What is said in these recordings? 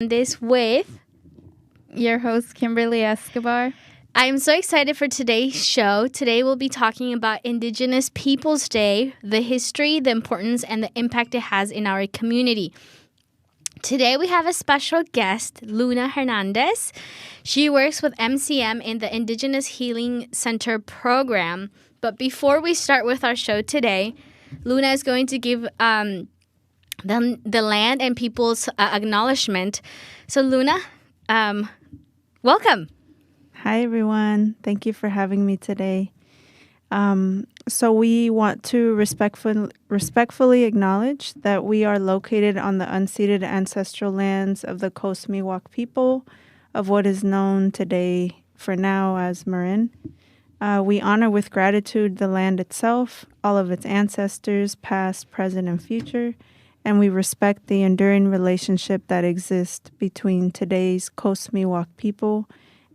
This with your host, Kimberly Escobar. I'm so excited for today's show. Today we'll be talking about Indigenous Peoples Day, the history, the importance, and the impact it has in our community. Today we have a special guest, Luna Hernandez. She works with MCM in the Indigenous Healing Center program. But before we start with our show today, Luna is going to give the land and people's acknowledgement. So Luna, welcome. Hi, everyone. Thank you for having me today. So we want to respectfully acknowledge that we are located on the unceded ancestral lands of the Coast Miwok people of what is known today for now as Marin. We honor with gratitude the land itself, all of its ancestors, past, present, and future, and we respect the enduring relationship that exists between today's Coast Miwok people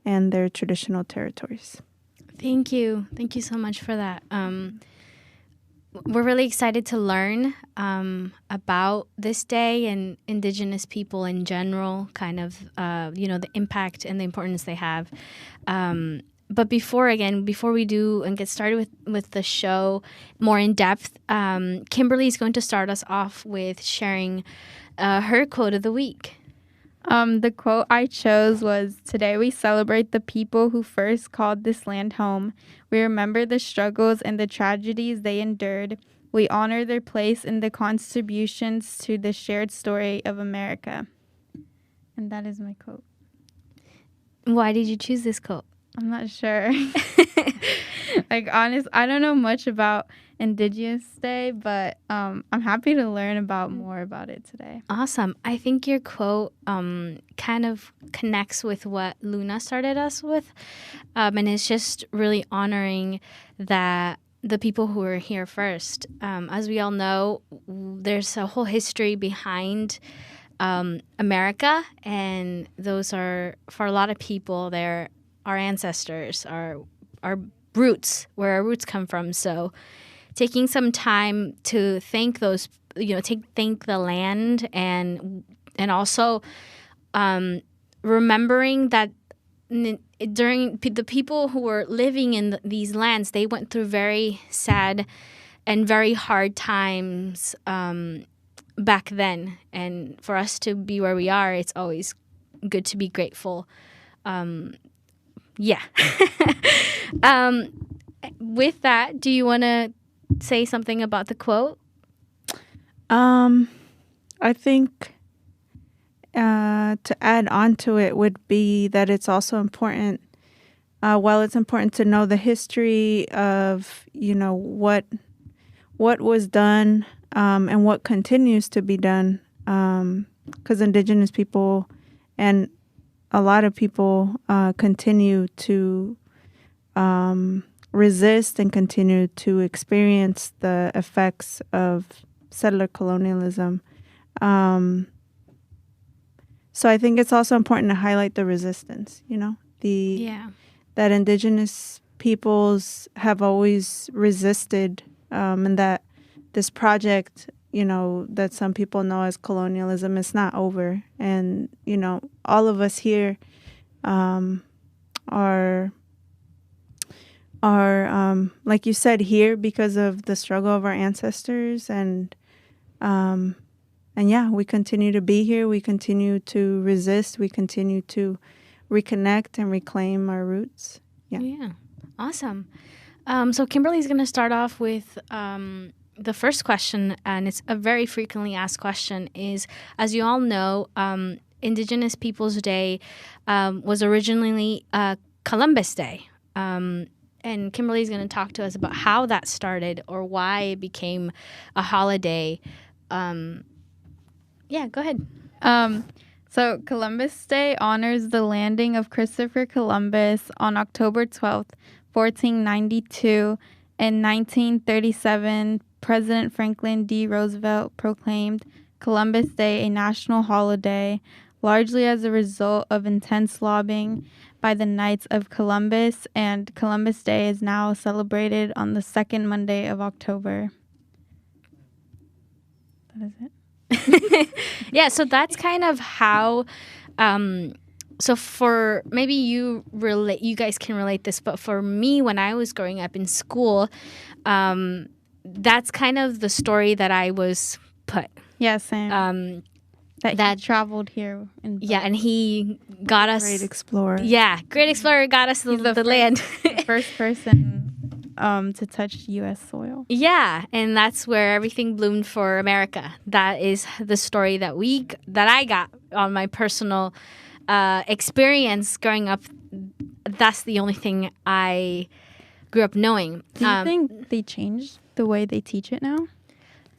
and their traditional territories. Thank you. Thank you so much for that. We're really excited to learn about this day and Indigenous people in general, kind of, the impact and the importance they have. But before we do and get started with the show more in depth, Kimberly is going to start us off with sharing her quote of the week. The quote I chose was, "Today we celebrate the people who first called this land home. We remember the struggles and the tragedies they endured. We honor their place in the contributions to the shared story of America." And that is my quote. Why did you choose this quote? I'm not sure. I don't know much about Indigenous Day, but I'm happy to learn more about it today. Awesome. I think your quote kind of connects with what Luna started us with, and it's just really honoring that the people who were here first. As we all know, there's a whole history behind America, and those are, for a lot of people, they're our ancestors, our roots, where our roots come from. So taking some time to thank those, thank the land, and also remembering that during the people who were living in these lands, they went through very sad and very hard times back then. And for us to be where we are, it's always good to be grateful. Yeah. With that, do you want to say something about the quote? I think to add on to it would be that it's also important, while it's important to know the history of, what was done and what continues to be done, because Indigenous people and a lot of people continue to resist and continue to experience the effects of settler colonialism. So I think it's also important to highlight the resistance, that Indigenous peoples have always resisted, and that this project, that some people know as colonialism, is not over. And, all of us here are like you said, here because of the struggle of our ancestors. And we continue to be here. We continue to resist. We continue to reconnect and reclaim our roots. Yeah. Awesome. So Kimberly's going to start off with the first question, and it's a very frequently asked question, is, as you all know, Indigenous Peoples Day was originally Columbus Day. And Kimberly's going to talk to us about how that started or why it became a holiday. Go ahead. So Columbus Day honors the landing of Christopher Columbus on October 12th, 1492. In 1937, President Franklin D. Roosevelt proclaimed Columbus Day a national holiday, largely as a result of intense lobbying by the Knights of Columbus, and Columbus Day is now celebrated on the second Monday of October. That is it. Yeah, so that's kind of how. So for maybe you guys can relate this, but for me, when I was growing up in school, that's kind of the story that I was put. Yeah, same. That he traveled here. And he got us. Great explorer. Yeah, great explorer got us the land. The first person to touch U.S. soil. Yeah, and that's where everything bloomed for America. That is the story that I got on my personal experience growing up. That's the only thing I grew up knowing. Do you think they changed the way they teach it now?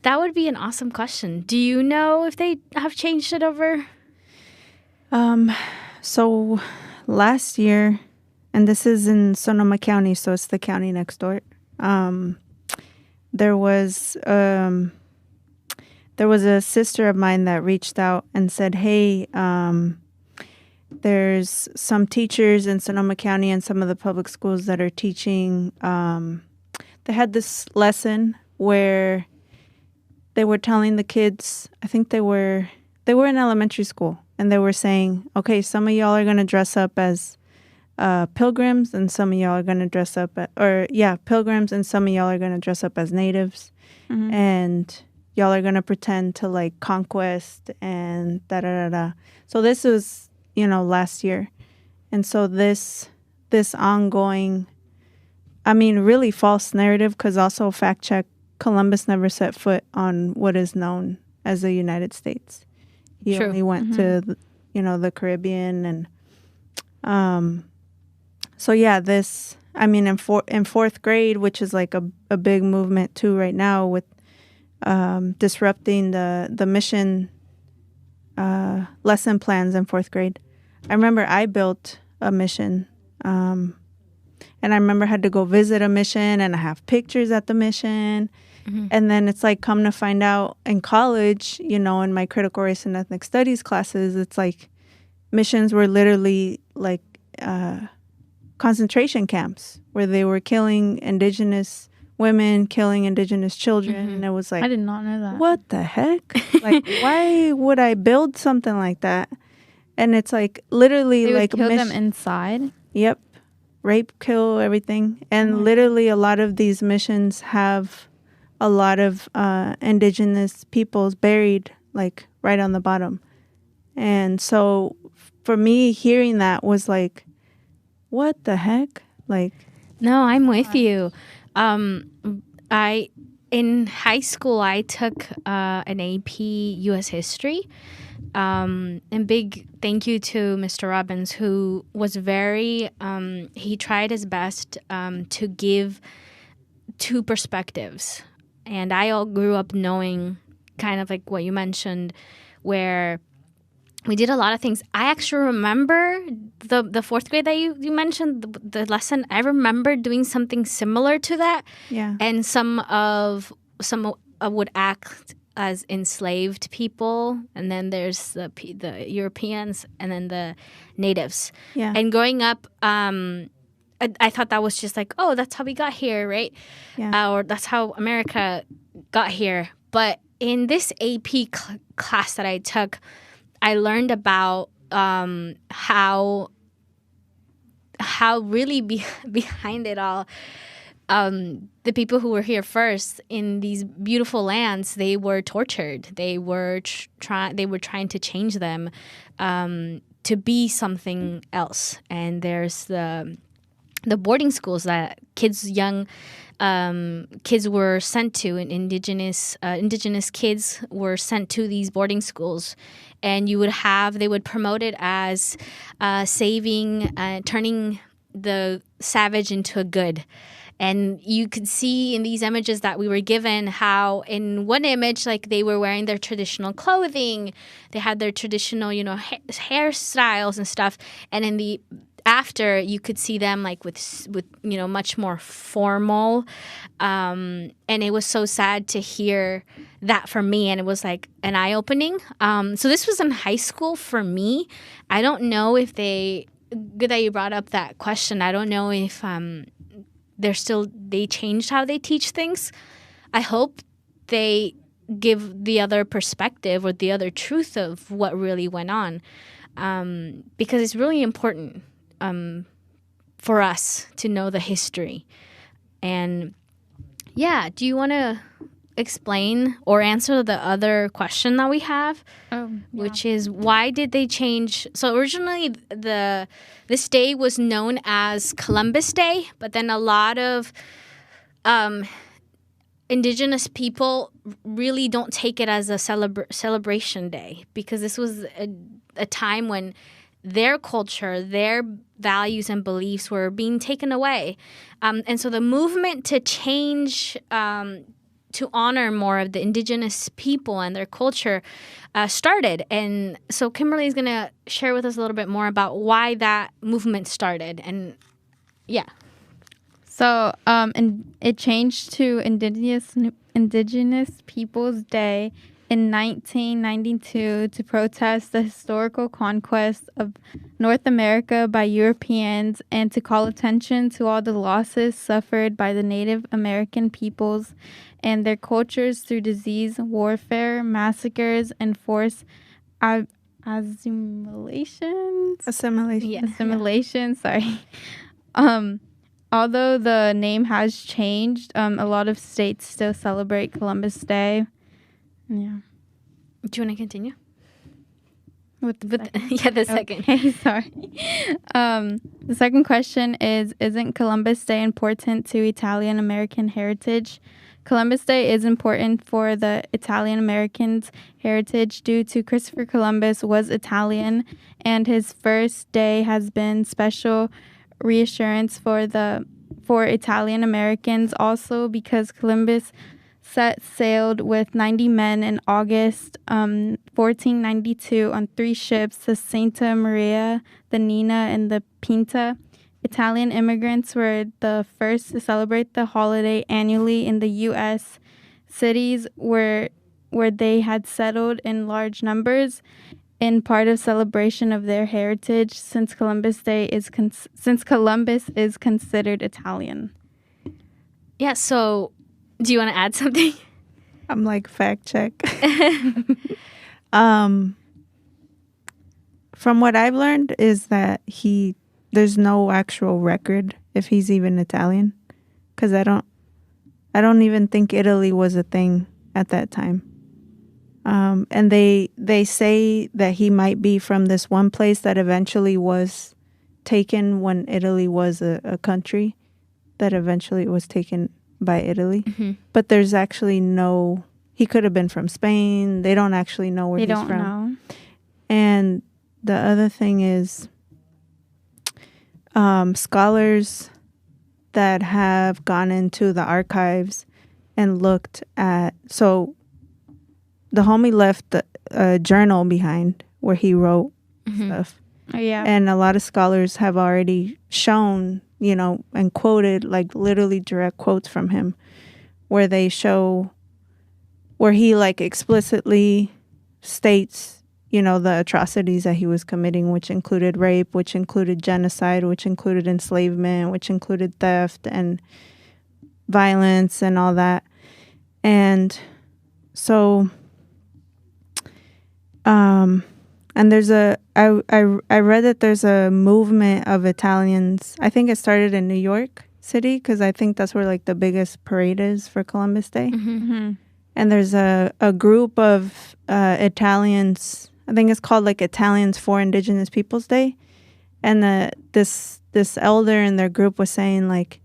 That would be an awesome question. Do you know if they have changed it over? So last year, and this is in Sonoma County, so it's the county next door. There was a sister of mine that reached out and said, "Hey, there's some teachers in Sonoma County and some of the public schools that are teaching." They had this lesson where they were telling the kids, I think they were in elementary school, and they were saying, okay, some of y'all are going to dress up as pilgrims, and some of y'all are going to dress up pilgrims, and some of y'all are going to dress up as natives, and y'all are going to pretend to like conquest and da-da-da-da. So this was, last year. And so this ongoing, really false narrative, because also fact check, Columbus never set foot on what is known as the United States. He only went to, the Caribbean. And so, yeah, this, in fourth grade, which is like a big movement too right now with disrupting the mission lesson plans in fourth grade. I remember I built a mission, and I remember I had to go visit a mission, and I have pictures at the mission. And then it's like, come to find out in college, in my critical race and ethnic studies classes, it's like missions were literally like concentration camps where they were killing Indigenous women, killing Indigenous children. And it was like, I did not know that. What the heck? Like, why would I build something like that? And it's like literally they like would kill them inside. Yep. Rape, kill, everything. And literally a lot of these missions have a lot of Indigenous peoples buried like right on the bottom. And so for me, hearing that was like, what the heck? Like, no, I'm with you. In high school, I took an AP U.S. History. And big thank you to Mr. Robbins, who was very, he tried his best to give two perspectives. And I all grew up knowing kind of like what you mentioned, where we did a lot of things. I actually remember the fourth grade that you mentioned, the lesson. I remember doing something similar to that. Yeah. And some would act as enslaved people, and then there's the Europeans, and then the natives. Yeah. And growing up, I thought that was just like, oh, that's how we got here, right? Yeah. Or that's how America got here. But in this AP class that I took, I learned about how really behind it all, the people who were here first in these beautiful lands, they were tortured. They were trying to change them to be something else. And there's the boarding schools that young kids were sent to, and indigenous kids were sent to these boarding schools, and they would promote it as turning the savage into a good. And you could see in these images that we were given how in one image, like, they were wearing their traditional clothing, they had their traditional, hairstyles and stuff, and in the after, you could see them like with much more formal, and it was so sad to hear that for me, and it was like an eye-opening. So this was in high school for me. I don't know if good that you brought up that question. I don't know if they changed how they teach things. I hope they give the other perspective or the other truth of what really went on, because it's really important for us to know the history. And yeah, do you want to explain or answer the other question that we have, which is why did they change? So originally this day was known as Columbus Day, but then a lot of Indigenous people really don't take it as a celebration day, because this was a time when their culture, their values and beliefs were being taken away. And so the movement to change, to honor more of the Indigenous people and their culture started. And so Kimberly is going to share with us a little bit more about why that movement started. And yeah. So and it changed to Indigenous Peoples Day in 1992 to protest the historical conquest of North America by Europeans and to call attention to all the losses suffered by the Native American peoples and their cultures through disease, warfare, massacres, and forced assimilation. Sorry. Although the name has changed, a lot of states still celebrate Columbus Day. Yeah. Do you want to continue? The second. Okay, sorry. The second question is, isn't Columbus Day important to Italian American heritage? Columbus Day is important for the Italian Americans' heritage due to Christopher Columbus was Italian, and his first day has been special reassurance for Italian Americans, also because Columbus set sailed with 90 men in August 1492 on 3 ships, the Santa Maria, the Nina, and the Pinta. Italian immigrants were the first to celebrate the holiday annually in the U.S. cities where they had settled in large numbers, in part of celebration of their heritage, since Columbus is considered Italian. Yeah. So, do you want to add something? I'm like, fact check. From what I've learned is that there's no actual record if he's even Italian, because I don't even think Italy was a thing at that time. And they say that he might be from this one place that eventually was taken when Italy was a country, that eventually was taken by Italy. Mm-hmm. But there's actually he could have been from Spain. They don't actually know where he's from. They don't know. And the other thing is, scholars that have gone into the archives and looked at, so the homie left a journal behind where he wrote stuff. Oh, yeah. And a lot of scholars have already shown, and quoted, like literally direct quotes from him, where they show, where he like explicitly states, the atrocities that he was committing, which included rape, which included genocide, which included enslavement, which included theft and violence and all that. And so, and there's I read that there's a movement of Italians. I think it started in New York City, because I think that's where like the biggest parade is for Columbus Day. Mm-hmm. And there's a group of Italians. I think it's called like Italians for Indigenous Peoples Day. And this elder in their group was saying, like,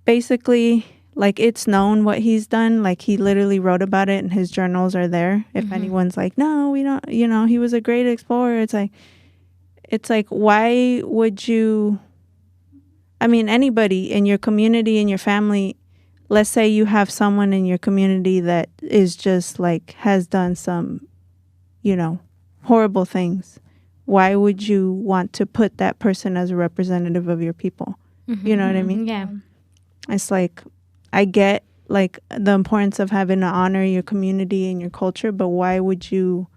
basically, like, it's known what he's done. Like, he literally wrote about it and his journals are there. If anyone's like, no, we don't, he was a great explorer. It's like, why would you, anybody in your community, in your family, let's say you have someone in your community that is just like, has done some, horrible things. Why would you want to put that person as a representative of your people? Mm-hmm. You know what I mean? Yeah. It's like, I get like the importance of having to honor your community and your culture, but why would you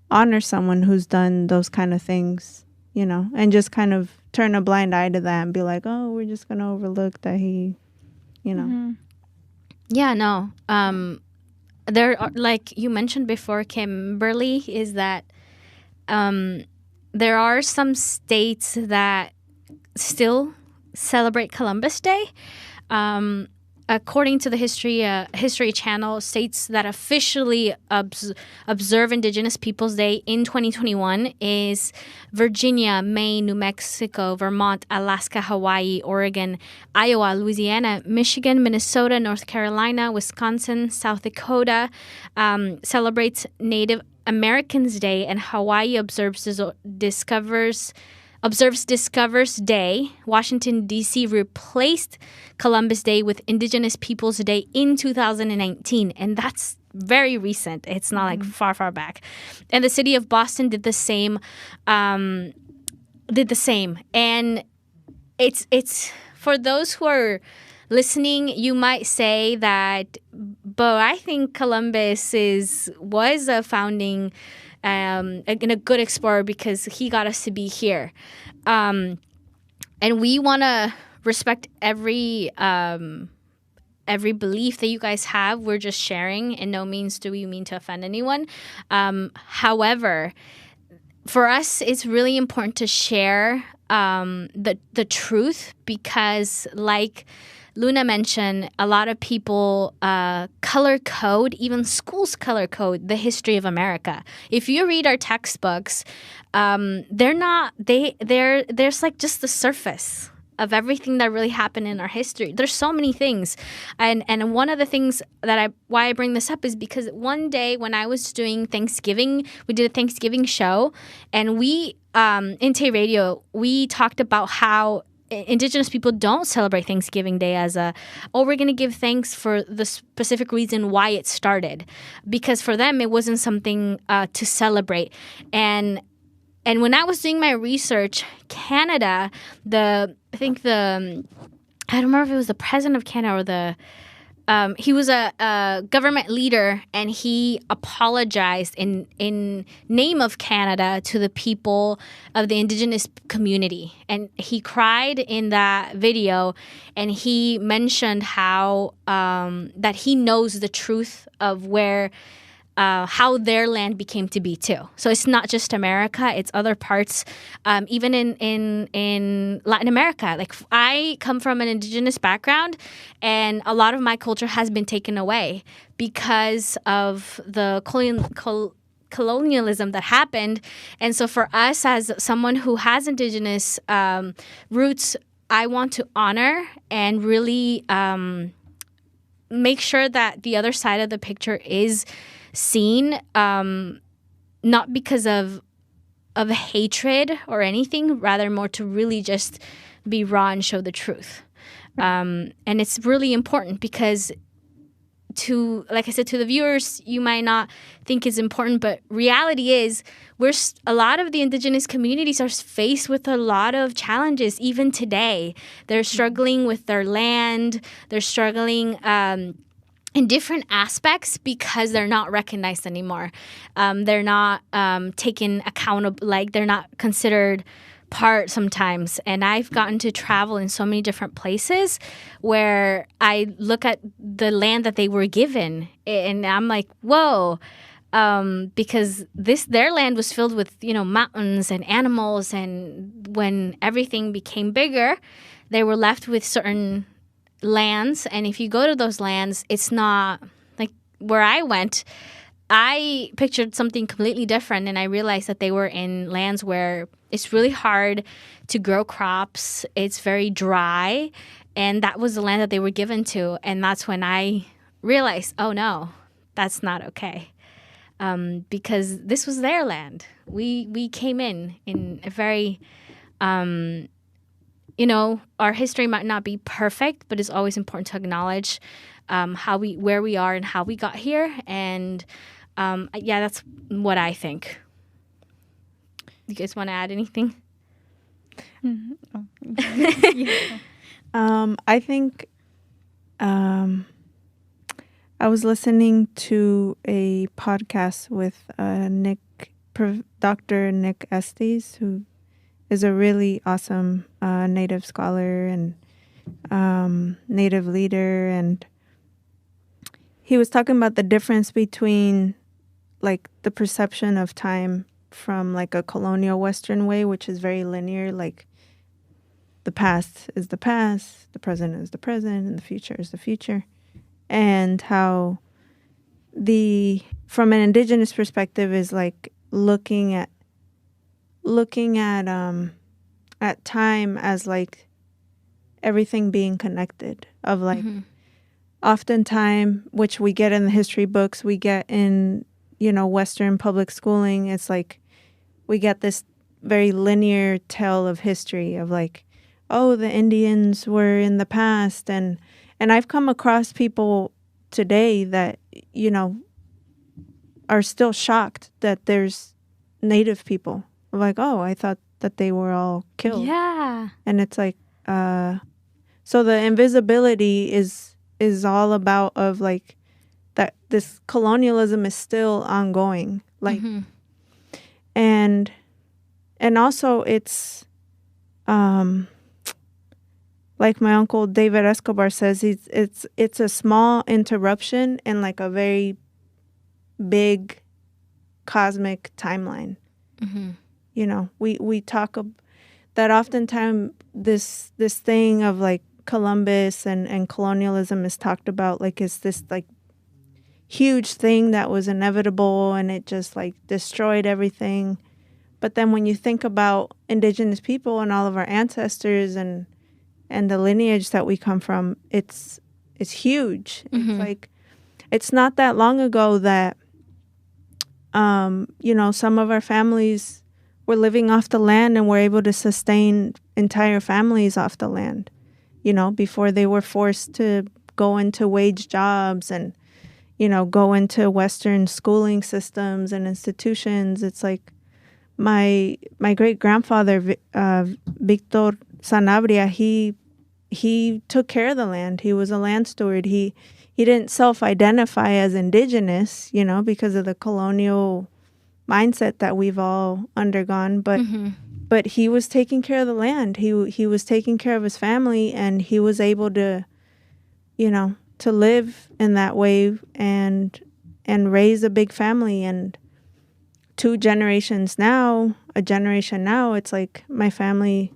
honor someone who's done those kind of things, and just kind of turn a blind eye to that and be like, oh, we're just going to overlook that he, Yeah, no. there are, like you mentioned before, Kimberly, is that there are some states that still celebrate Columbus Day. According to the History Channel, states that officially observe Indigenous Peoples Day in 2021 is Virginia, Maine, New Mexico, Vermont, Alaska, Hawaii, Oregon, Iowa, Louisiana, Michigan, Minnesota, North Carolina, Wisconsin, South Dakota celebrates Native Americans Day, and Hawaii observes Discovers Day. Washington, D.C. replaced Columbus Day with Indigenous Peoples Day in 2019. And that's very recent. It's not like far, far back. And the city of Boston did the same. And it's for those who are listening, you might say that, but I think Columbus was a founding and a good explorer because he got us to be here. And we want to respect every belief that you guys have. We're just sharing. In no means do we mean to offend anyone. However, for us, it's really important to share the truth because, like Luna mentioned, a lot of people color code, even schools color code the history of America. If you read our textbooks, there's like just the surface of everything that really happened in our history. There's so many things. And one of the things why I bring this up is because one day when I was doing Thanksgiving, we did a Thanksgiving show, and we, in Tay Radio, we talked about how Indigenous people don't celebrate Thanksgiving Day as we're going to give thanks for the specific reason why it started. Because for them, it wasn't something to celebrate. And when I was doing my research, Canada, I don't remember if it was the president of Canada or he was a government leader, and he apologized in name of Canada to the people of the Indigenous community. And he cried in that video, and he mentioned how that he knows the truth of how their land became to be too. So it's not just America; it's other parts, even in Latin America. Like I come from an Indigenous background, and a lot of my culture has been taken away because of the colonialism that happened. And so for us, as someone who has Indigenous roots, I want to honor and really make sure that the other side of the picture is seen, not because of hatred or anything, rather more to really just be raw and show the truth. And it's really important because like I said, to the viewers, you might not think it's important, but reality is a lot of the Indigenous communities are faced with a lot of challenges even today. They're struggling with their land. They're struggling in different aspects because they're not recognized anymore. They're not taken accountable, like they're not considered part sometimes. And I've gotten to travel in so many different places where I look at the land that they were given and I'm like, whoa, because their land was filled with, mountains and animals. And when everything became bigger, they were left with certain lands, and if you go to those lands, it's not like where I went. I pictured something completely different, and I realized that they were in lands where it's really hard to grow crops. It's very dry, and that was the land that they were given to. And that's when I realized, oh no, that's not okay, because this was their land. We came in a very our history might not be perfect, but it's always important to acknowledge where we are and how we got here. And that's what I think. You guys want to add anything? I think I was listening to a podcast with Dr. Nick Estes, who is a really awesome Native scholar and Native leader. And he was talking about the difference between like the perception of time from like a colonial Western way, which is very linear, like the past is the past, the present is the present, and the future is the future. And how from an indigenous perspective is like looking at time as like everything being connected, of like oftentimes, which we get in the history books, we get in, Western public schooling, it's like we get this very linear tale of history of like, oh, the Indians were in the past, and I've come across people today that, are still shocked that there's Native people. Like, oh, I thought that they were all killed. Yeah. And it's like, so the invisibility is all about of like that this colonialism is still ongoing. Like, and also it's, like my uncle David Escobar says, it's a small interruption in like a very big cosmic timeline. We talk that oftentimes this thing of like Columbus and colonialism is talked about like it's this like huge thing that was inevitable and it just like destroyed everything. But then when you think about indigenous people and all of our ancestors and the lineage that we come from, it's huge. It's like, it's not that long ago that, some of our families were living off the land and were able to sustain entire families off the land, before they were forced to go into wage jobs and, go into Western schooling systems and institutions. It's like my great grandfather, Victor Sanabria, he took care of the land. He was a land steward. He didn't self-identify as indigenous, because of the colonial mindset that we've all undergone. But he was taking care of the land. He was taking care of his family, and he was able to, to live in that way and raise a big family. And a generation now, it's like my family,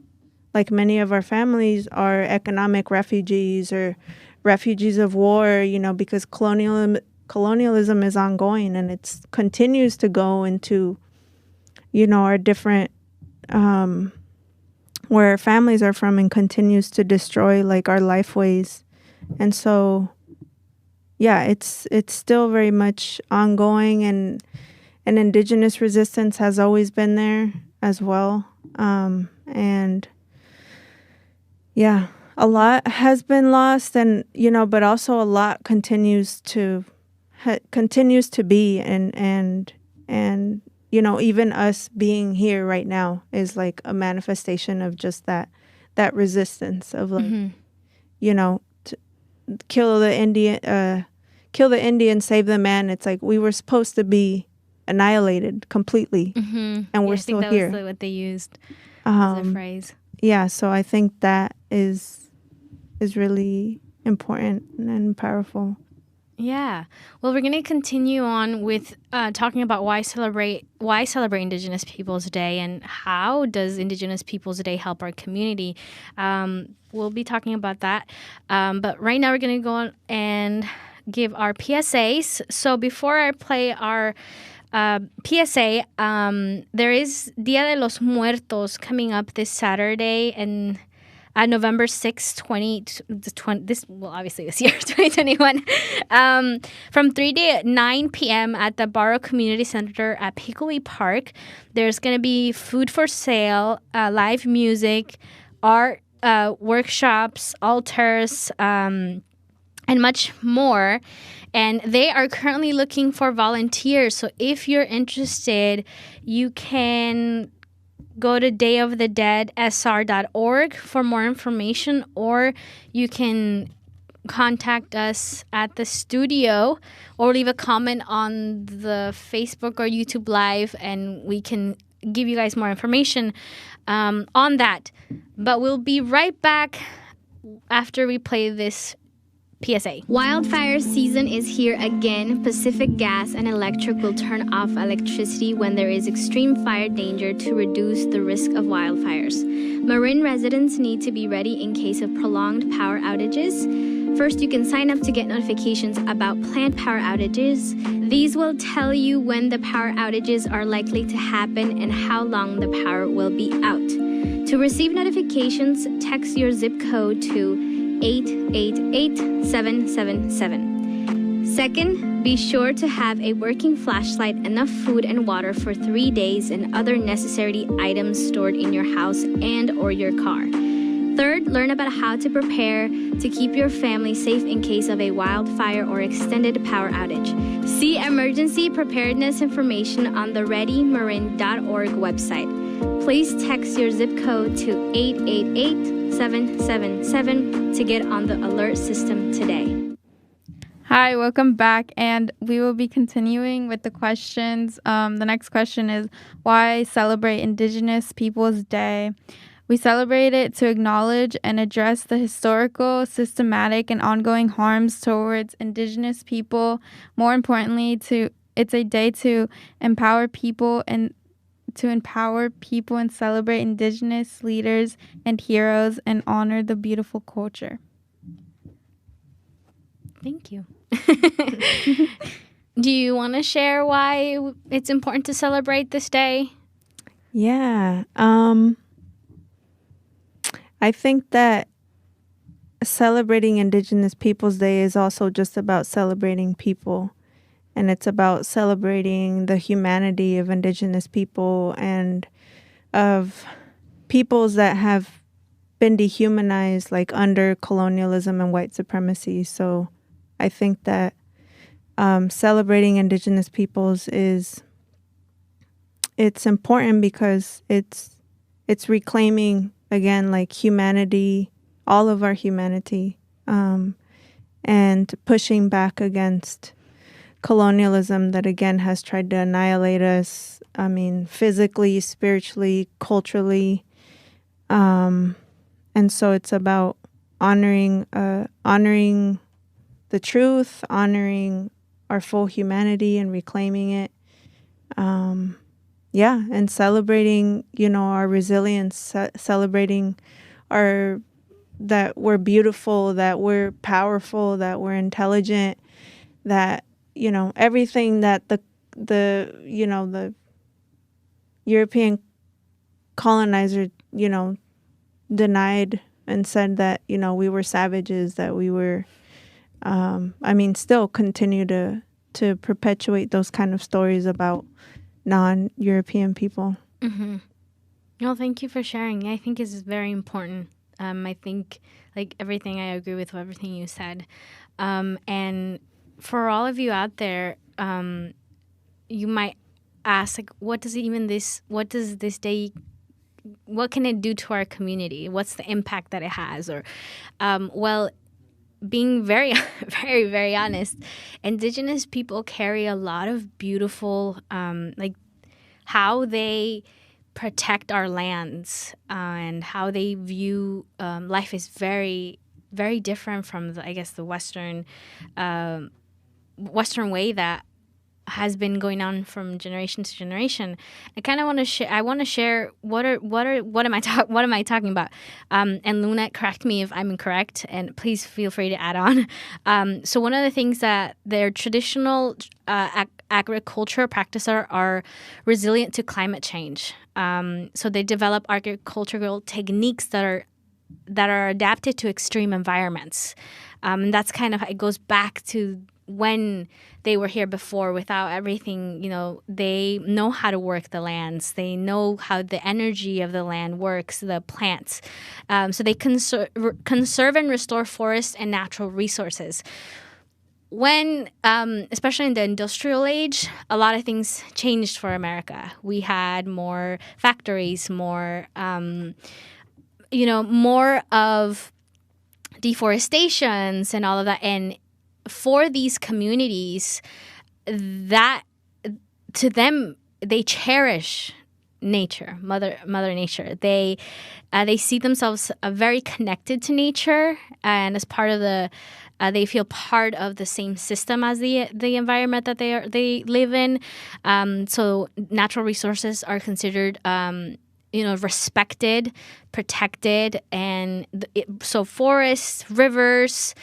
like many of our families, are economic refugees or refugees of war, because colonialism is ongoing and it continues to go into, our different, where our families are from, and continues to destroy like our life ways. And so, yeah, it's still very much ongoing, and indigenous resistance has always been there as well. And yeah, a lot has been lost, and but also a lot continues to be, and even us being here right now is like a manifestation of just that resistance of like, to kill the Indian, save the man. It's like we were supposed to be annihilated completely, and we're still here. That was what they used as a phrase. Yeah, so I think that is really important and powerful. Yeah. Well, we're going to continue on with talking about why celebrate Indigenous Peoples Day, and how does Indigenous Peoples Day help our community. We'll be talking about that. But right now we're going to go on and give our PSAs. So before I play our PSA, there is Dia de los Muertos coming up this Saturday, and November 6th, 2020, this year, 2021, from 3 to 9 p.m. at the Barrow Community Center at Hickory Park. There's going to be food for sale, live music, art, workshops, altars, and much more. And they are currently looking for volunteers. So if you're interested, you can go to dayofthedeadsr.org for more information, or you can contact us at the studio or leave a comment on the Facebook or YouTube Live, and we can give you guys more information on that. But we'll be right back after we play this PSA. Wildfire season is here again. Pacific Gas and Electric will turn off electricity when there is extreme fire danger to reduce the risk of wildfires. Marin residents need to be ready in case of prolonged power outages. First, you can sign up to get notifications about planned power outages. These will tell you when the power outages are likely to happen and how long the power will be out. To receive notifications, text your zip code to 888-777. Second, be sure to have a working flashlight, enough food and water for 3 days, and other necessary items stored in your house and or your car. Third, learn about how to prepare to keep your family safe in case of a wildfire or extended power outage. See emergency preparedness information on the readymarin.org website. Please text your zip code to 888-777 to get on the alert system today. Hi, welcome back, and we will be continuing with the questions. The next question is, why celebrate Indigenous Peoples Day? We celebrate it to acknowledge and address the historical, systematic, and ongoing harms towards Indigenous people. More importantly, it's a day to empower people and celebrate Indigenous leaders and heroes and honor the beautiful culture. Thank you. Do you want to share why it's important to celebrate this day? Yeah. I think that celebrating Indigenous Peoples Day is also just about celebrating people. And it's about celebrating the humanity of Indigenous people and of peoples that have been dehumanized, like under colonialism and white supremacy. So I think that celebrating Indigenous peoples it's important because it's reclaiming, again, like humanity, all of our humanity, and pushing back against colonialism that, again, has tried to annihilate us. I mean, physically, spiritually, culturally. And so it's about honoring the truth, honoring our full humanity and reclaiming it. And celebrating, our resilience, celebrating that we're beautiful, that we're powerful, that we're intelligent, that, everything that the European colonizer, denied and said that, we were savages, that we were, still continue to perpetuate those kind of stories about non-European people. Mm-hmm. No, thank you for sharing. I think it's very important. I think, like everything, I agree with everything you said. And for all of you out there, you might ask, like, what does this day, what can it do to our community? What's the impact that it has? Or, being very, very, very honest, Indigenous people carry a lot of beautiful, how they protect our lands and how they view life is very, very different from, the Western way that has been going on from generation to generation. I kind of want to share. I want to share what am I talking about? And Luna, correct me if I'm incorrect, and please feel free to add on. So one of the things that their traditional agriculture practices are resilient to climate change. So they develop agricultural techniques that are adapted to extreme environments. And that's kind of, it goes back to when they were here before without everything. They know how to work the lands. They know how the energy of the land works, the plants. So they conserve and restore forests and natural resources. When, especially in the industrial age, a lot of things changed for America. We had more factories, more of deforestations and all of that. And for these communities, that to them, they cherish nature, mother nature. They see themselves very connected to nature, and as part of the they feel part of the same system as the environment that they live in. So natural resources are considered respected, protected, and so forests, rivers,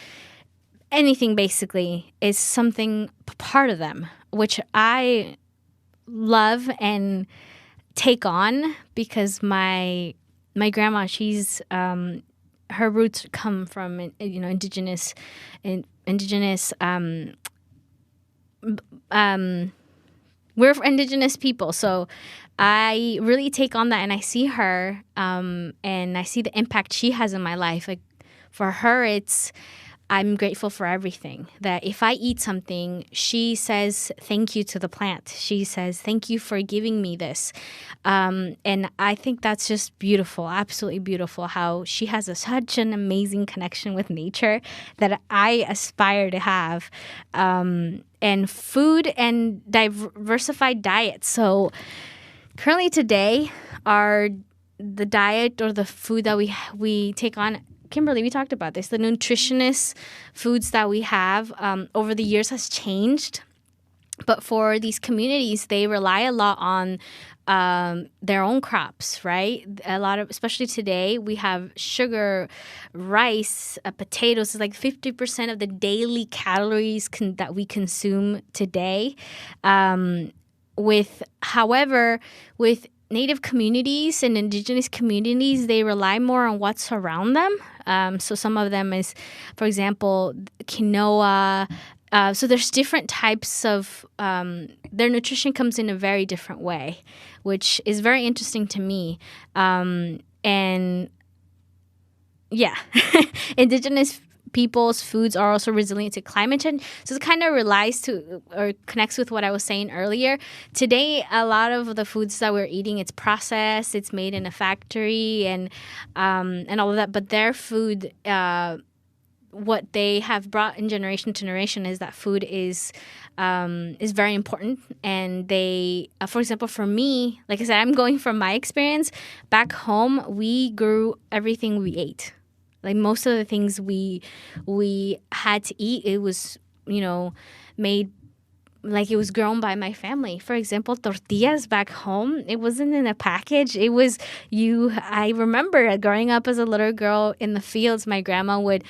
anything basically is something part of them, which I love and take on, because my grandma, she's her roots come from indigenous we're indigenous people, so I really take on that, and I see her and I see the impact she has in my life. Like, for her, I'm grateful for everything. That if I eat something, she says thank you to the plant. She says thank you for giving me this. And I think that's just beautiful, absolutely beautiful, how she has such an amazing connection with nature that I aspire to have. And food and diversified diets. So currently today, the diet or the food that we take on, Kimberly, we talked about this. The nutritious foods that we have over the years has changed. But for these communities, they rely a lot on their own crops, right? Especially today, we have sugar, rice, potatoes. It's like 50% of the daily calories that we consume today. However, with Native communities and indigenous communities, they rely more on what's around them. So some of them is, for example, quinoa. So there's different types of, their nutrition comes in a very different way, which is very interesting to me. And yeah, indigenous people's foods are also resilient to climate change. So it kind of relies to or connects with what I was saying earlier. Today, a lot of the foods that we're eating, it's processed, it's made in a factory, and all of that. But their food, what they have brought in generation to generation, is that food is very important. And they, for example, for me, like I said, I'm going from my experience. Back home, we grew everything we ate. Like most of the things we had to eat, it was, made, like it was grown by my family. For example, tortillas back home, it wasn't in a package. It was I remember growing up as a little girl in the fields, my grandma would,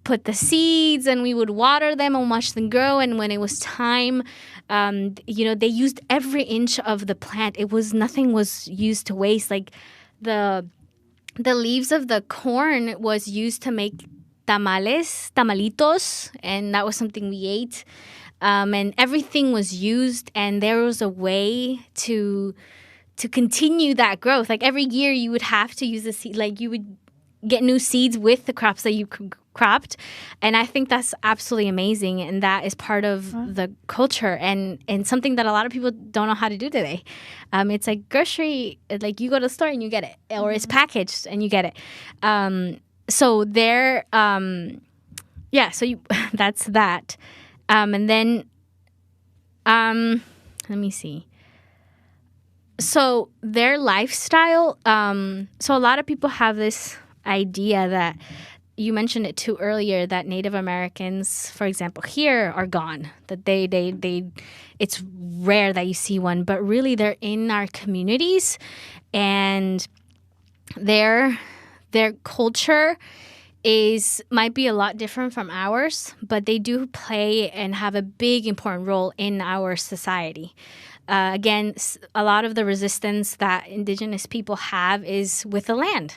put the seeds, and we would water them and watch them grow. And when it was time, they used every inch of the plant. Nothing was used to waste. Like the leaves of the corn was used to make tamalitos, and that was something we ate. And everything was used, and there was a way to continue that growth. Like every year you would have to use the seed, like you would get new seeds with the crops that you cropped. And I think that's absolutely amazing, and that is part of the culture and something that a lot of people don't know how to do today. It's like grocery, like you go to the store and you get it, or it's packaged and you get it. So there, so that's that. And then, let me see. So their lifestyle, so a lot of people have this idea that, you mentioned it too earlier, that Native Americans, for example, here are gone, that they it's rare that you see one, but really they're in our communities, and their culture might be a lot different from ours, but they do play and have a big important role in our society. Again, a lot of the resistance that indigenous people have is with the land,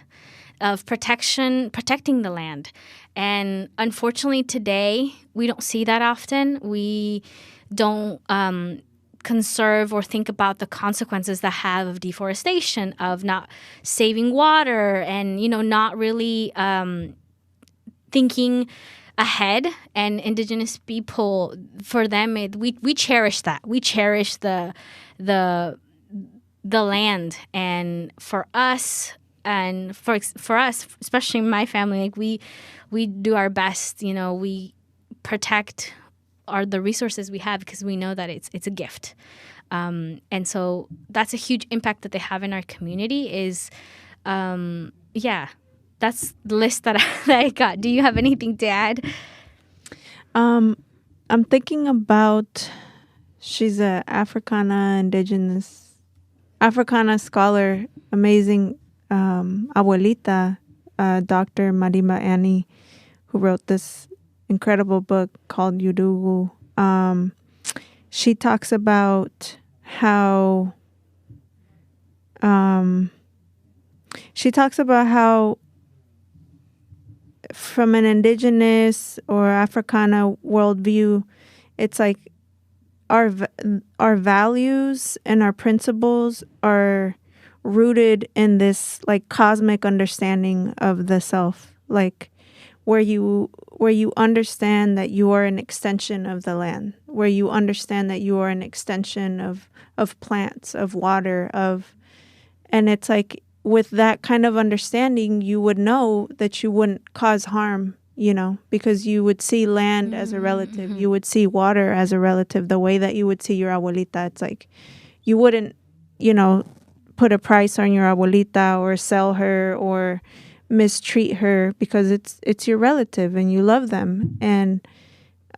of protecting the land. And unfortunately today, we don't see that often. We don't conserve or think about the consequences that have of deforestation, of not saving water, and, not really thinking ahead. And indigenous people, for them, we cherish that. We cherish the land. And for us, and for us, especially my family, like we do our best. We protect the resources we have, because we know that it's a gift. And so that's a huge impact that they have in our community is, that's the list that I got. Do you have anything to add? I'm thinking about, she's a Africana scholar, amazing abuelita, Dr. Marima Annie, who wrote this incredible book called Yudugu. She talks about how from an indigenous or Africana worldview, it's like our values and our principles are rooted in this like cosmic understanding of the self, like where you understand that you are an extension of the land, where you understand that you are an extension of plants, of water, and it's like with that kind of understanding, you would know that you wouldn't cause harm, because you would see land as a relative. You would see water as a relative, the way that you would see your abuelita. It's like you wouldn't, put a price on your abuelita or sell her or mistreat her because it's your relative and you love them. And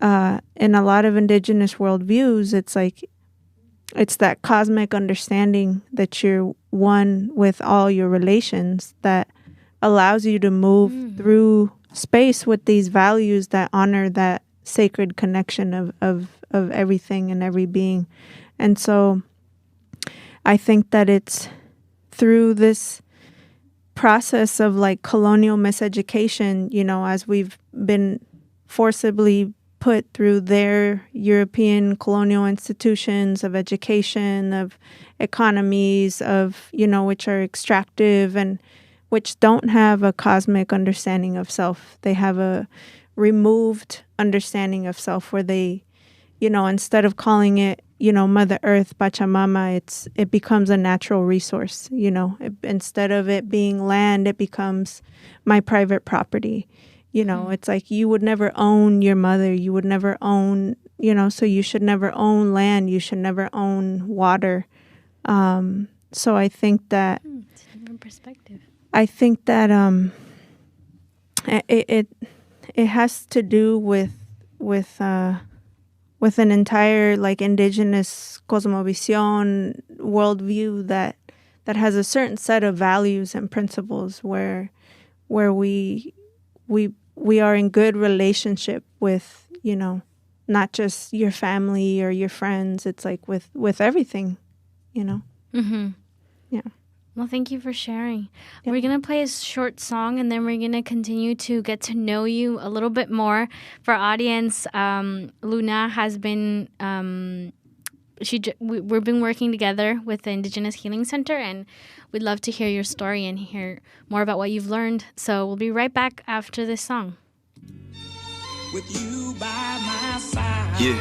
in a lot of indigenous worldviews, it's like it's that cosmic understanding that you're one with all your relations that allows you to move through space with these values that honor that sacred connection of everything and every being. And so I think that it's through this process of like colonial miseducation, as we've been forcibly put through their European colonial institutions of education, of economies, of, which are extractive and which don't have a cosmic understanding of self. They have a removed understanding of self where they, instead of calling it, Mother Earth, Pachamama, it becomes a natural resource. Instead of it being land, it becomes my private property. It's like you would never own your mother. You would never own, so you should never own land. You should never own water. So I think that it's a different perspective. I think that it has to do with an entire like indigenous cosmovision worldview that has a certain set of values and principles where we are in good relationship with, not just your family or your friends. It's like with everything, Mm-hmm. Yeah. Well, thank you for sharing. Yeah. We're going to play a short song, and then we're going to continue to get to know you a little bit more. For our audience, Luna has been, we've been working together with the Indigenous Healing Center, and we'd love to hear your story and hear more about what you've learned. So we'll be right back after this song. With you by my side. Yeah.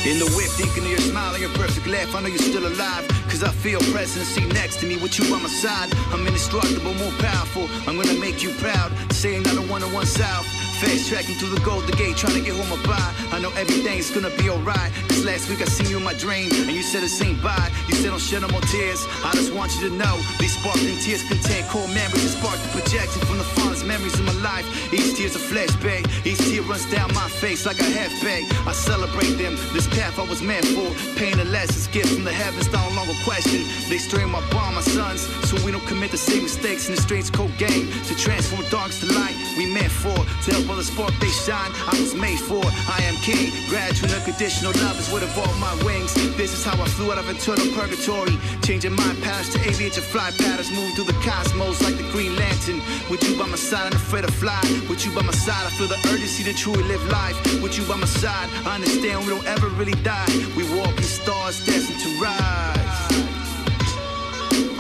In the whip, thinking of your smile and your perfect laugh, I know you're still alive. Cause I feel presidency next to me with you by my side. I'm indestructible, more powerful. I'm gonna make you proud. Saying I don't want to one south. Fast tracking through the Golden Gate, trying to get home by. I know everything's gonna be alright. Cause last week I seen you in my dream, and you said it's ain't bye. You said don't shed no more tears. I just want you to know these sparkling tears contain core memories that spark the projection from the fondest memories of my life. Each tear's a flashback. Each tear runs down my face like a half bag. I celebrate them. This path I was meant for. Pain and lessons, gifts from the heavens, no longer question. They strain my bond, my sons, so we don't commit the same mistakes in the strange cold game. To transform darks to light, we meant for. To help others spark they shine, I was made for. I am king, gradual unconditional love is what evolved my wings. This is how I flew out of eternal purgatory. Changing my patterns to aviation fly patterns. Move through the cosmos like the Green Lantern. With you by my side, I'm afraid to fly. With you by my side, I feel the urgency to truly live life. With you by my side, I understand we don't ever really die. We walk in stars destined to rise.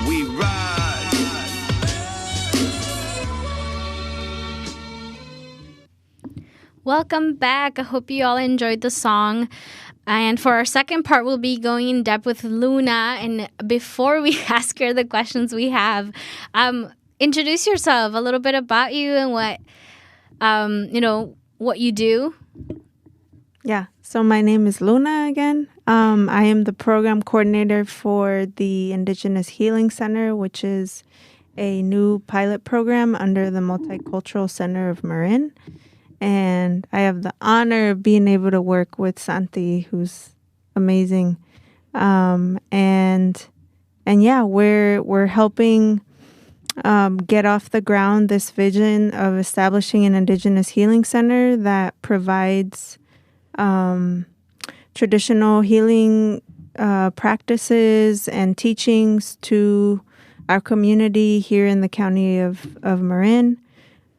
We rise. Welcome back. I hope you all enjoyed the song. And for our second part, we'll be going in depth with Luna. And before we ask her the questions we have, introduce yourself, a little bit about you and what, what you do. Yeah. So my name is Luna again. I am the program coordinator for the Indigenous Healing Center, which is a new pilot program under the Multicultural Center of Marin. And I have the honor of being able to work with Santi, who's amazing. And yeah, we're helping get off the ground this vision of establishing an Indigenous Healing Center that provides traditional healing practices and teachings to our community here in the county of Marin.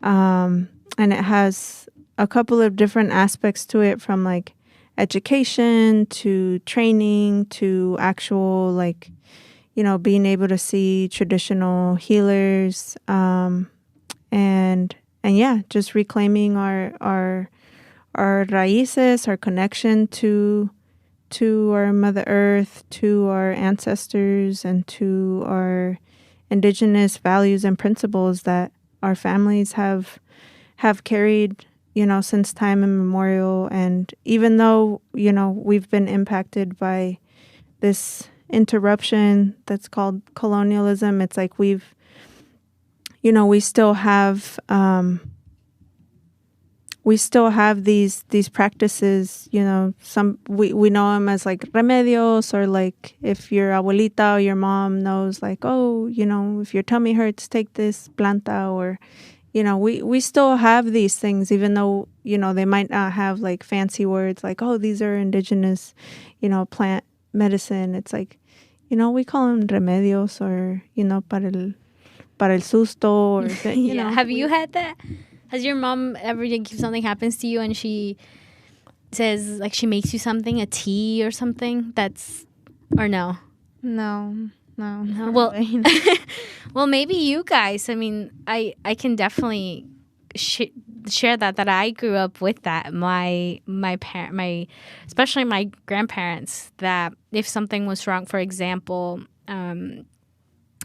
And it has a couple of different aspects to it, from like education to training to actual, like, you know, being able to see traditional healers, and yeah, just reclaiming our raíces, our connection to our Mother Earth, to our ancestors, and to our indigenous values and principles that our families have carried, you know, since time immemorial. And even though, you know, we've been impacted by this interruption that's called colonialism, it's like we still have these practices, you know. Some we know them as like remedios, or like if your abuelita or your mom knows, like, oh, you know, if your tummy hurts, take this planta. Or, you know, we still have these things, even though, you know, they might not have like fancy words like, oh, these are indigenous, you know, plant medicine. It's like, you know, we call them remedios, or, you know, para el susto, or you know. Have you had that? Has your mom ever, like, if something happens to you and she says, like, she makes you something, a tea or something, or no? No. Well, well, maybe you guys. I mean, I can definitely share that I grew up with that. My especially my grandparents, that if something was wrong, for example,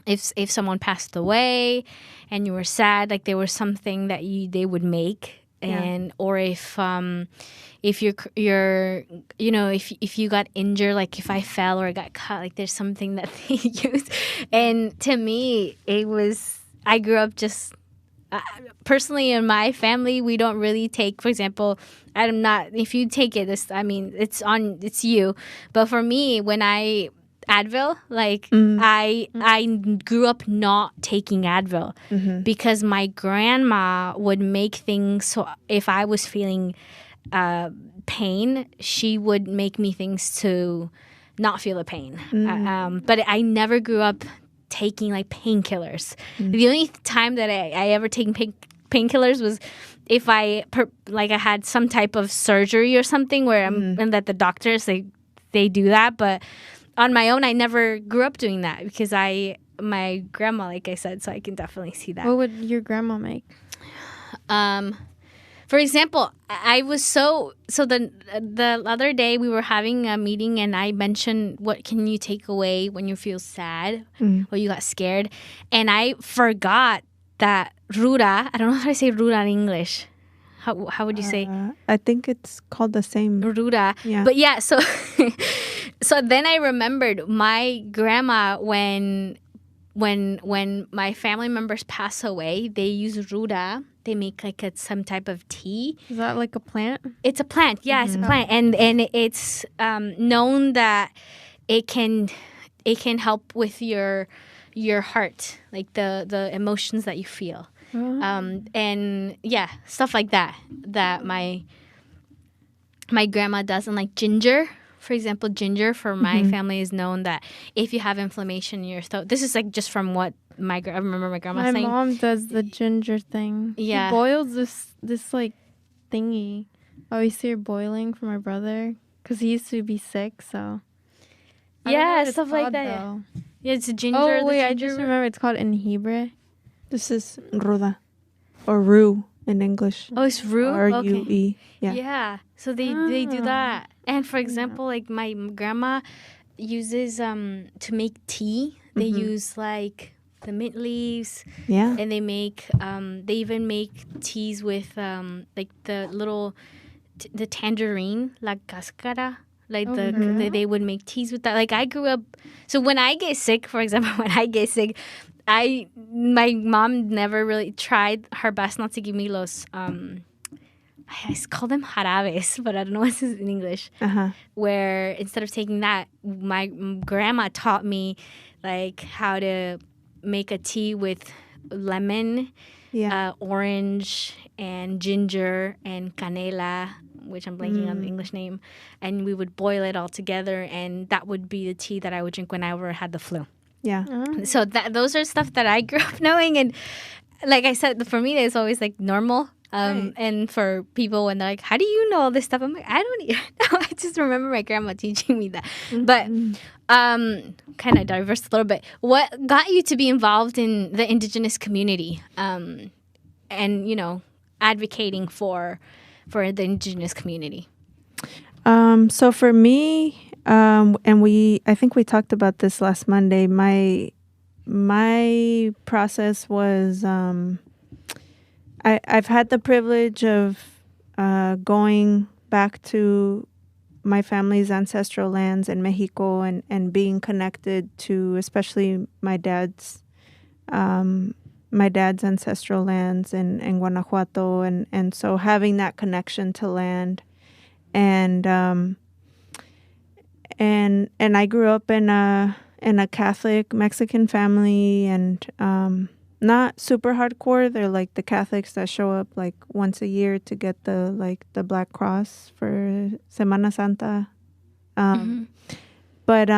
if someone passed away and you were sad, like, there was something that they would make. And or if you're you know, if you got injured, like if I fell or I got cut, like there's something that they use. And to me, I grew up just personally in my family, we don't really take, for example, I'm not, if you take it, it's you. But for me, when I Advil, like, I grew up not taking Advil because my grandma would make things. So if I was feeling pain, she would make me things to not feel the pain. But I never grew up taking like painkillers. The only time that I ever taken painkillers was if I had some type of surgery or something where and that the doctors they do that. But on my own, I never grew up doing that because my grandma, like I said, so I can definitely see that. What would your grandma make? For example, I was so the other day we were having a meeting and I mentioned, what can you take away when you feel sad or you got scared? And I forgot that rura, I don't know how to say rura in English. How would you say? I think it's called the same. Rura. Yeah. But yeah, so so then I remembered my grandma, when my family members pass away, they use rura. They make like some type of tea. Is that like a plant? It's a plant. Yeah, it's a plant, and it's known that it can help with your heart, like the emotions that you feel. And yeah, stuff like that my grandma does. And like ginger, for example, ginger for my family is known that if you have inflammation in your throat, this is like just from what I remember my grandma saying. My mom does the ginger thing. Yeah. She boils this like thingy. I always see her boiling for my brother because he used to be sick, so. Yeah, stuff like that. Though. Yeah, it's ginger. Oh, wait, I just remember it's called jengibre. This is ruda, or rue in English. Oh, it's rue? R-U-E. Okay. Yeah. Yeah. So they do that. And for example, like my grandma uses to make tea. They use like the mint leaves. Yeah. And they make they even make teas with like the little the tangerine, la cáscara. Like they would make teas with that. Like I grew up. So when I get sick, for example, my mom never really tried her best not to give me los. I call them jarabes, but I don't know what's in English. Where instead of taking that, my grandma taught me like how to make a tea with lemon, orange, and ginger, and canela, which I'm blanking on the English name. And we would boil it all together, and that would be the tea that I would drink whenever I had the flu. Yeah. So those are stuff that I grew up knowing. And like I said, for me, it's always like normal. Right. And for people when they're like, how do you know all this stuff? I'm like, I don't even know. I just remember my grandma teaching me that. But kind of diverse a little bit. What got you to be involved in the Indigenous community and, you know, advocating for the Indigenous community? So for me, and I think we talked about this last Monday, my process was, I've had the privilege of going back to my family's ancestral lands in Mexico and being connected to especially my dad's ancestral lands in Guanajuato, and so having that connection to land, and I grew up in a Catholic Mexican family, and not super hardcore. They're like the Catholics that show up like once a year to get the Black Cross for Semana Santa. But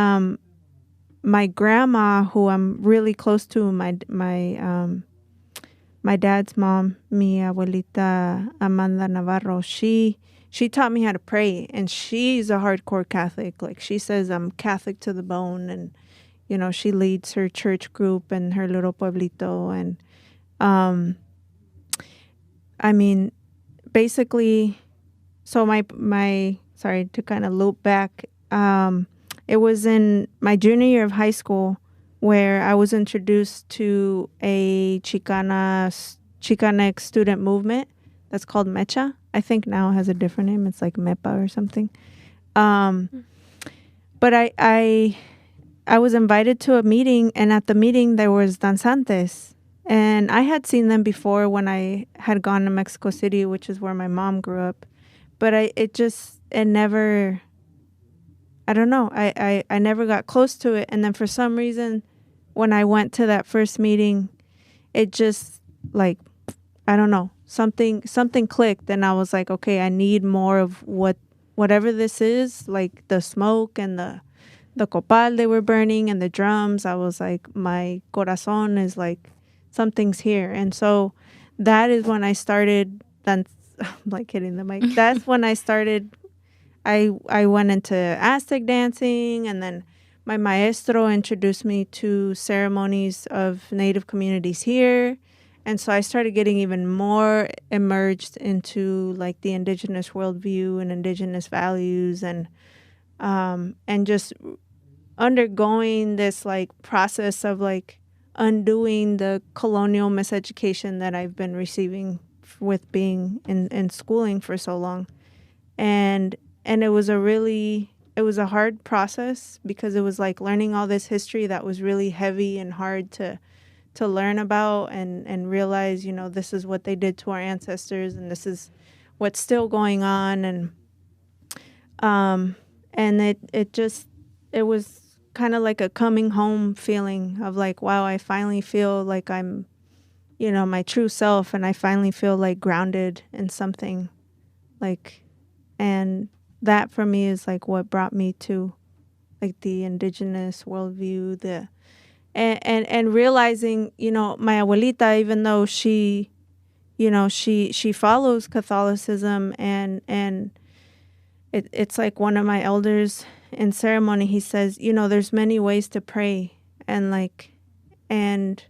my grandma, who I'm really close to, my dad's mom, mi abuelita Amanda Navarro, she taught me how to pray, and she's a hardcore Catholic. Like she says, I'm Catholic to the bone, and you know, she leads her church group in her little pueblito. And I mean, basically, so my sorry to kind of loop back. It was in my junior year of high school where I was introduced to a Chicanx student movement that's called Mecha. I think now it has a different name. It's like MEPA or something. But I was invited to a meeting, and at the meeting there was danzantes, and I had seen them before when I had gone to Mexico City, which is where my mom grew up. But it never, I don't know, I never got close to it. And then for some reason, when I went to that first meeting, it just like, I don't know, something clicked, and I was like, okay, I need more of whatever this is, like the smoke and the copal they were burning and the drums. I was like, my corazón is like, something's here. And so that is when I started, I'm like hitting the mic. That's when I started, I went into Aztec dancing, and then my maestro introduced me to ceremonies of Native communities here. And so I started getting even more immersed into like the Indigenous worldview and Indigenous values, and just undergoing this like process of like undoing the colonial miseducation that I've been receiving with being in schooling for so long. And it was a hard process, because it was like learning all this history that was really heavy and hard to learn about, and realize, you know, this is what they did to our ancestors, and this is what's still going on. And it was kind of like a coming home feeling of like, wow, I finally feel like I'm, you know, my true self, and I finally feel like grounded in something, like, and that for me is like what brought me to like the Indigenous worldview, and realizing, you know, my abuelita, even though she, you know, she follows Catholicism, and it's like one of my elders in ceremony, he says, you know, there's many ways to pray, and like, and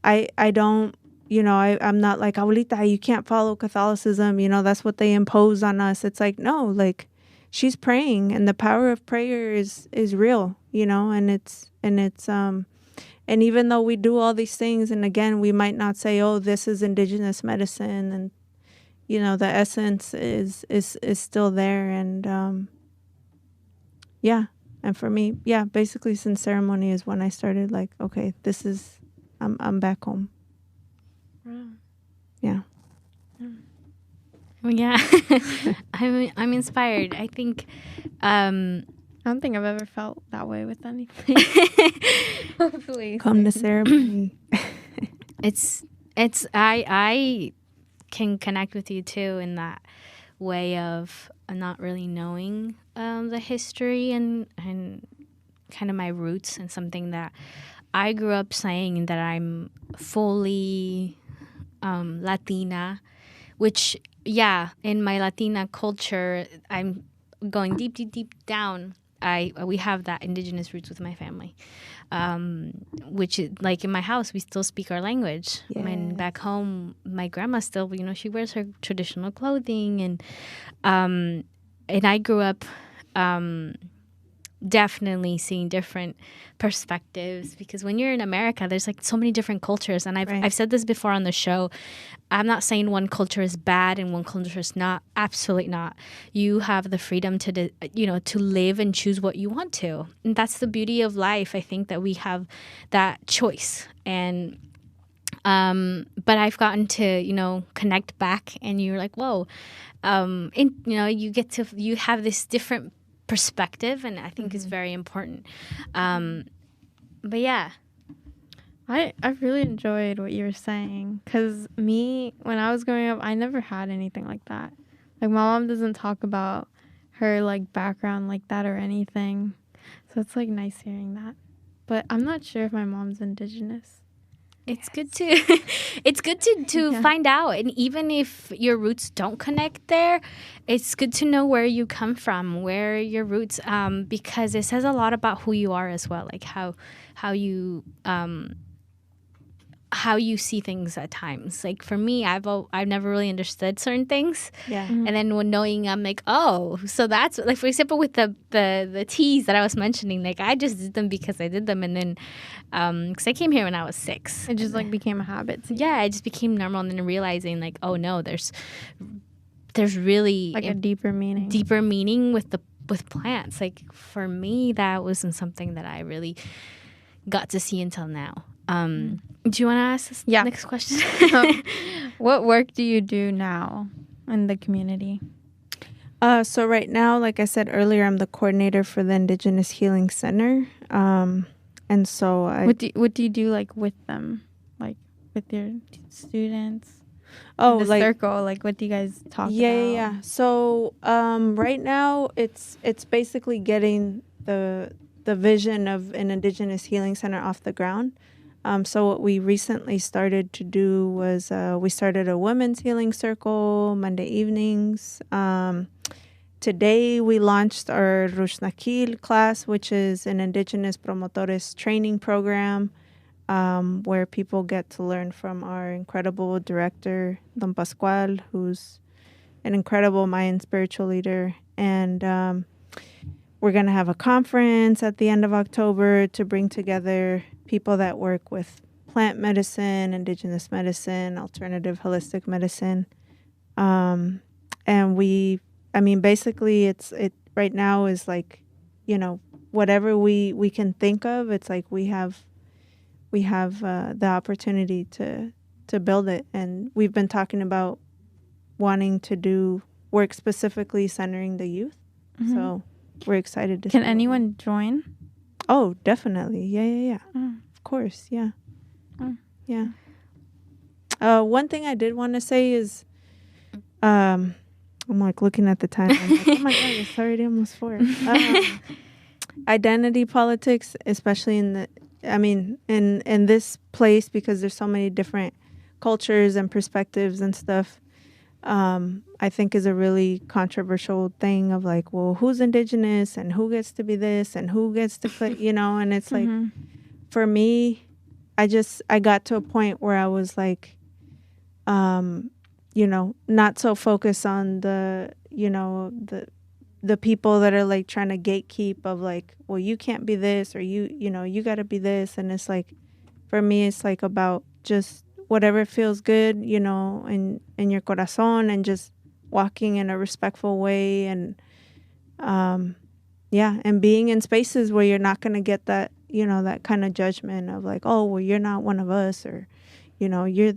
I don't, you know, I'm not like, abuelita, you can't follow Catholicism, you know, that's what they impose on us. It's like, no, like, she's praying, and the power of prayer is real, you know, and it's and even though we do all these things, and again, we might not say, oh, this is Indigenous medicine, and the essence is still there. And yeah. And for me, yeah, basically since ceremony is when I started like, okay, this is, I'm back home. Yeah. Well, yeah. I'm inspired. I think I don't think I've ever felt that way with anything. Hopefully. Come to ceremony. I can connect with you too in that way of not really knowing the history and kind of my roots, and something that I grew up saying that I'm fully Latina, which, yeah, in my Latina culture, I'm going deep, deep, deep down. We have that indigenous roots with my family, which is like in my house, we still speak our language. Yes. And back home, my grandma still, she wears her traditional clothing, and I grew up definitely seeing different perspectives, because when you're in America, there's like so many different cultures, and I've said this before on the show. I'm not saying one culture is bad and one culture is not. Absolutely not. You have the freedom to live and choose what you want to, and that's the beauty of life. I think that we have that choice, and but I've gotten to connect back, and you're like, whoa, and you have this different perspective, and I think is very important. But yeah, I really enjoyed what you were saying, because me, when I was growing up, I never had anything like that. Like, my mom doesn't talk about her like background like that or anything, so it's like nice hearing that. But I'm not sure if my mom's Indigenous. it's good to find out, and even if your roots don't connect there, it's good to know where you come from, where your roots, because it says a lot about who you are as well, like how you see things at times. Like for me, I've never really understood certain things. Yeah. And then when knowing, I'm like, oh, so that's like, for example, with the teas that I was mentioning, like I just did them because I did them, and then because I came here when I was 6. It just like became a habit. Yeah, it just became normal, and then realizing like, oh no, there's really Like a deeper meaning with plants. Like for me, that wasn't something that I really got to see until now. Do you want to ask this next question? What work do you do now in the community? So right now, like I said earlier, I'm the coordinator for the Indigenous Healing Center. And so what do you do like with them, like with your students? Oh, the like circle, like what do you guys talk about? Yeah. So right now it's basically getting the vision of an Indigenous Healing Center off the ground. So what we recently started to do was we started a women's healing circle Monday evenings. Today we launched our Rushnakil class, which is an Indigenous Promotores training program, where people get to learn from our incredible director, Don Pascual, who's an incredible Mayan spiritual leader. And we're going to have a conference at the end of October to bring together people that work with plant medicine, indigenous medicine, alternative holistic medicine. And basically it right now is like, whatever we can think of, it's like we have the opportunity to build it. And we've been talking about wanting to do work specifically centering the youth. Mm-hmm. So we're excited to see. Can anyone join? Oh, definitely. Yeah. Of course. Yeah. Yeah. One thing I did want to say is, I'm like looking at the time. I'm like, oh my God, it's already almost 4. Identity politics, especially in this place, because there's so many different cultures and perspectives and stuff. I think is a really controversial thing of like, well, who's Indigenous and who gets to be this and who gets to play, and it's like, for me, I got to a point where I was like, not so focused on the people that are like trying to gatekeep of like, well, you can't be this, or you got to be this. And it's like, for me, it's like about just whatever feels good, you know, in your corazón, and just walking in a respectful way, and and being in spaces where you're not going to get that, you know, that kind of judgment of like, oh, well, you're not one of us, or, you know, you're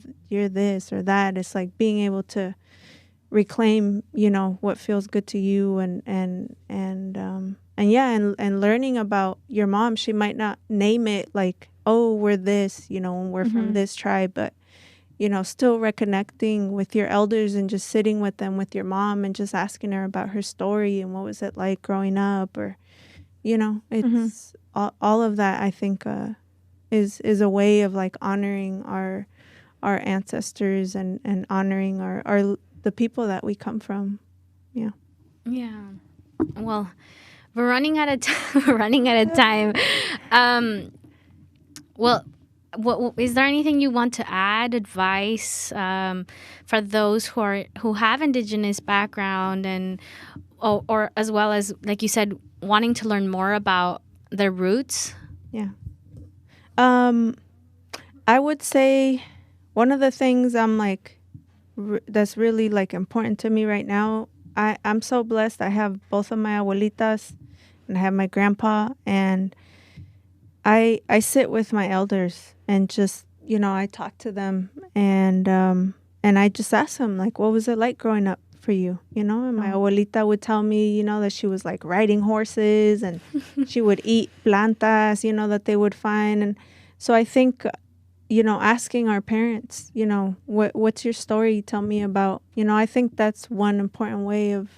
this or that. It's like being able to reclaim, you know, what feels good to you, and learning about your mom. She might not name it like, oh, we're this, you know, we're from this tribe, but, you know, still reconnecting with your elders and just sitting with them, with your mom, and just asking her about her story and what was it like growing up, or, you know, it's all of that. I think is a way of like honoring our ancestors, and honoring our the people that we come from. Yeah. Well, we're running out of time. Well, what is there anything you want to add, advice for those who have Indigenous background, and or as well as, like you said, wanting to learn more about their roots? Yeah. I would say one of the things I'm like that's really like important to me right now. I'm so blessed. I have both of my abuelitas, and I have my grandpa, and I sit with my elders, and just, you know, I talk to them, and I just ask them, like, what was it like growing up for you, you know? And my abuelita would tell me, you know, that she was like riding horses, and she would eat plantas, you know, that they would find. And so I think, you know, asking our parents, you know, what's your story? Tell me about, you know, I think that's one important way of,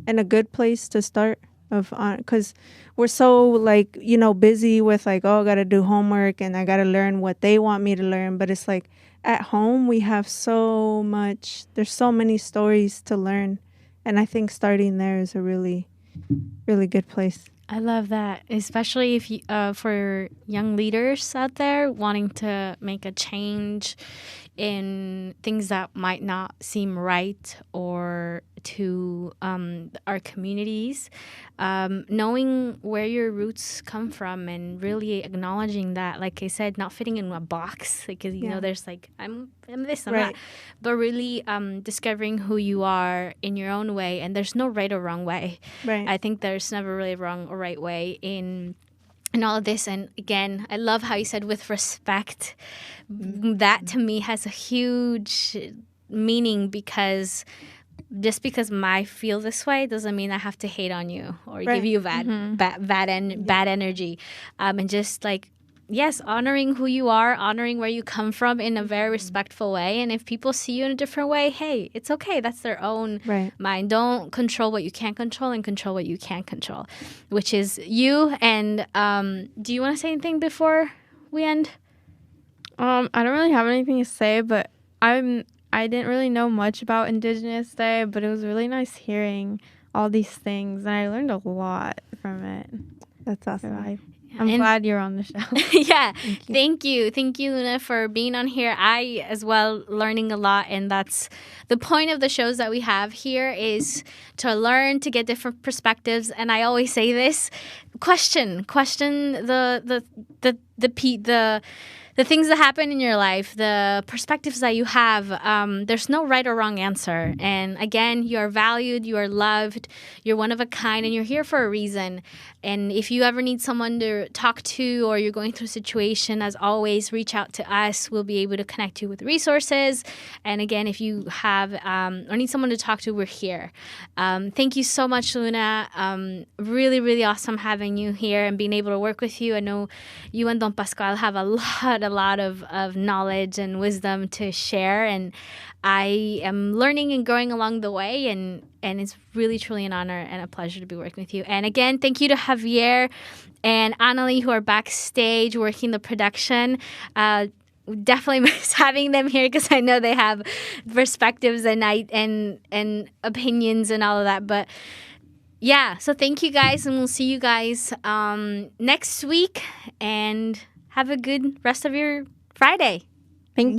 and a good place to start, of, because we're so like, you know, busy with like, oh, I got to do homework and I got to learn what they want me to learn. But it's like at home we have so much, there's so many stories to learn. And I think starting there is a really, really good place. I love that, especially if you, for young leaders out there wanting to make a change in things that might not seem right or to our communities, knowing where your roots come from and really acknowledging that, like I said, not fitting in a box, because you know there's like I'm this, I'm that, but really discovering who you are in your own way, and there's no right or wrong way. I think there's never really a wrong or right way in all of this. And again, I love how you said with respect. That to me has a huge meaning, because just because I feel this way doesn't mean I have to hate on you or give you bad energy. And just like, yes, honoring who you are, honoring where you come from in a very respectful way. And if people see you in a different way, hey, it's okay. That's their own mind. Don't control what you can't control, and control what you can control, which is you. And do you want to say anything before we end? I don't really have anything to say, but I didn't really know much about Indigenous Day, but it was really nice hearing all these things, and I learned a lot from it. That's awesome. I'm glad you're on the show. Yeah. Thank you, Luna, for being on here. I, as well, learning a lot. And that's the point of the shows that we have here, is to learn, to get different perspectives. And I always say this, question the things that happen in your life, the perspectives that you have. There's no right or wrong answer. And again, you are valued, you are loved, you're one of a kind, and you're here for a reason. And if you ever need someone to talk to, or you're going through a situation, as always, reach out to us. We'll be able to connect you with resources. And again, if you have or need someone to talk to, we're here. Thank you so much, Luna. Really, really awesome having you here and being able to work with you. I know you and Don Pascual have a lot of knowledge and wisdom to share, and I am learning and growing along the way, and it's really truly an honor and a pleasure to be working with you. And again, thank you to Javier and Annalie, who are backstage working the production. Definitely miss having them here, because I know they have perspectives and opinions and all of that. But yeah, so thank you guys, and we'll see you guys next week, and have a good rest of your Friday. Thank you.